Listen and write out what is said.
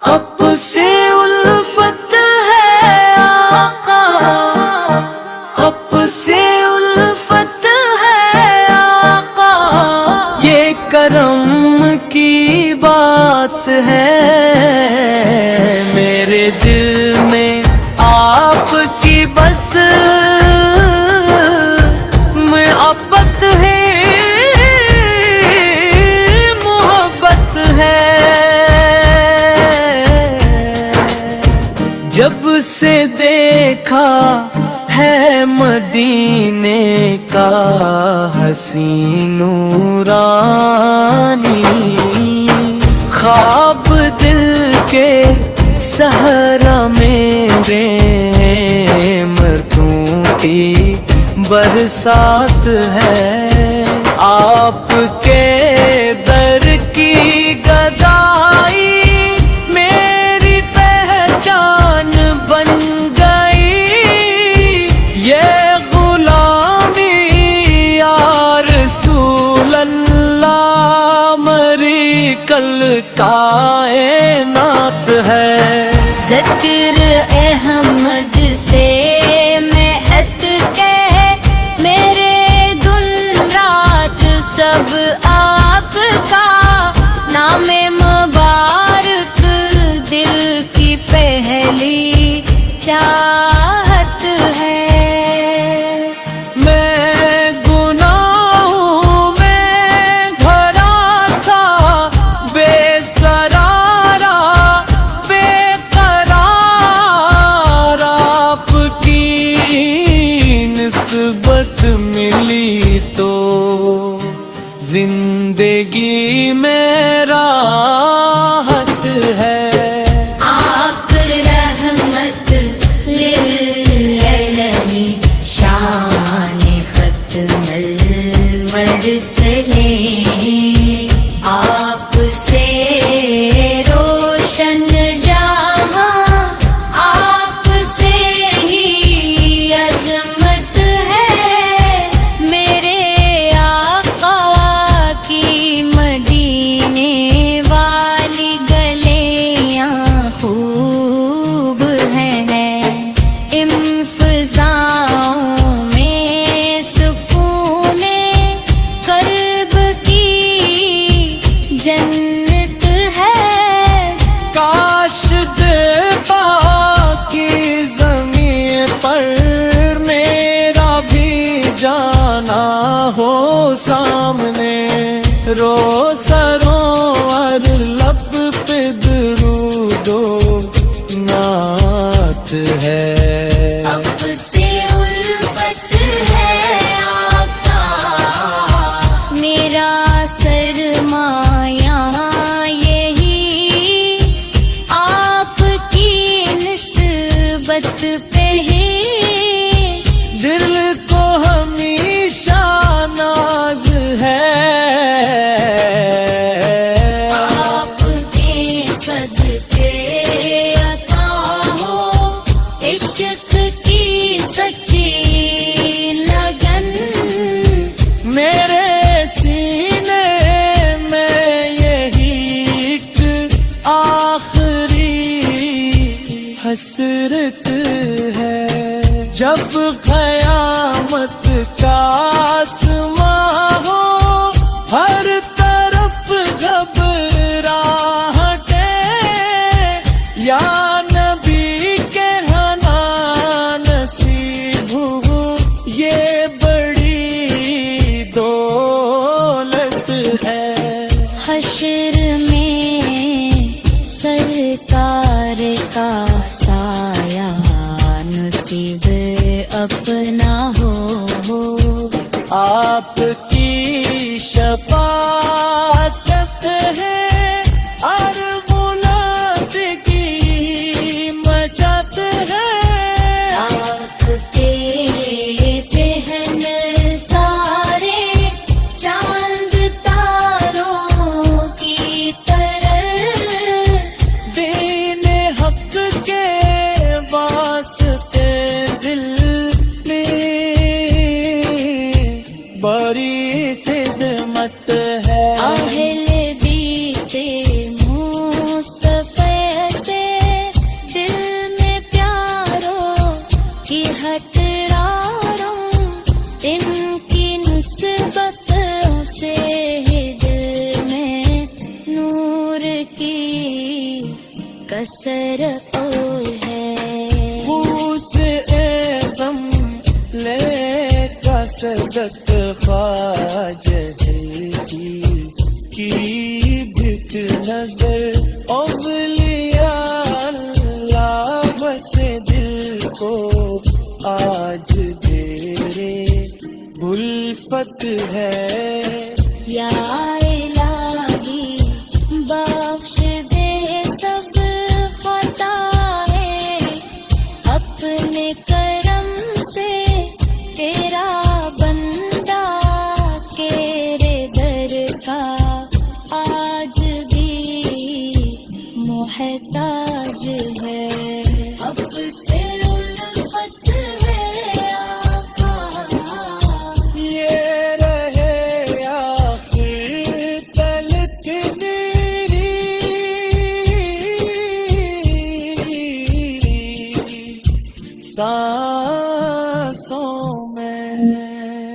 اب سے الفت ہے آقا، اب سے الفت ہے آقا، یہ کرم کی بات ہے، میرے دل میں آپ کی بس محبت ہے، محبت ہے۔ جب سے دیکھا ہے مدینے کا حسین نورانی، خواب دل کے صحرا میرے مردوں کی برسات ہے، آپ کے در کی گدائی میری پہچان بن گئی، یہ غلامی یا رسول اللہ مری کل کائنات ہے۔ ذکر احمد سے مہت کے میرے دن رات سب آپ کا، نام مبارک دل کی پہلی چاہت ہے۔ میں گناہوں میں بھرا تھا، بے سرارا بے قرار، آپ کی نسبت ملی تو زندگی میں راحت ہے۔ آپ رحمت للعالمین، شان ختم المرسلین، آپ سے روشن جہاں، آپ سے ہی عظمت ہے، میرے آقا کی مدینے والی گلیاں خوب ہیں، ان فضاؤں میں سکون قلب کی جنت ہے۔ کاش دیتا کی زمین پر میرا بھی جانا ہو سامنے، رو سرور لب پہ درود و نعت ہے۔ اب سے الفت ہے آقا، میرا سرمایہ یہی، آپ کی نسبت پہ ہی دل کو ہمیشہ ناز ہے، آپ کے صدقے عطا ہو عشق کی سچی لگن، میرے سینے میں یہی ایک آخری حسرت ہے، جب قیامت کا آسماں ہو ہر طرف گھبراہٹیں، یا نبی کہنا نصیب ہو یہ بڑی دولت ہے۔ حشر میں سرکار کا سایہ نصیب اپنا ہو، آپ کی شفاعت ہے اور بلندگی مچت ہے، آپ کے پہن سارے چاند تاروں کی طرح، دین حق کے واسطے دل میں بڑی خدمت ہے۔ کسر ہے بوس اعظم لے کا صدق خواجہ کی بھک نظر اولیاء اللہ بسے دل کو آج تیرے الفت ہے یا الہی بخش دے سب خطائیں اپنے کرم سے تیرا بندہ تیرے در کا آج بھی محتاج ہے اب سے الفت ہے آقا یہ رہے آخر تلک میری سا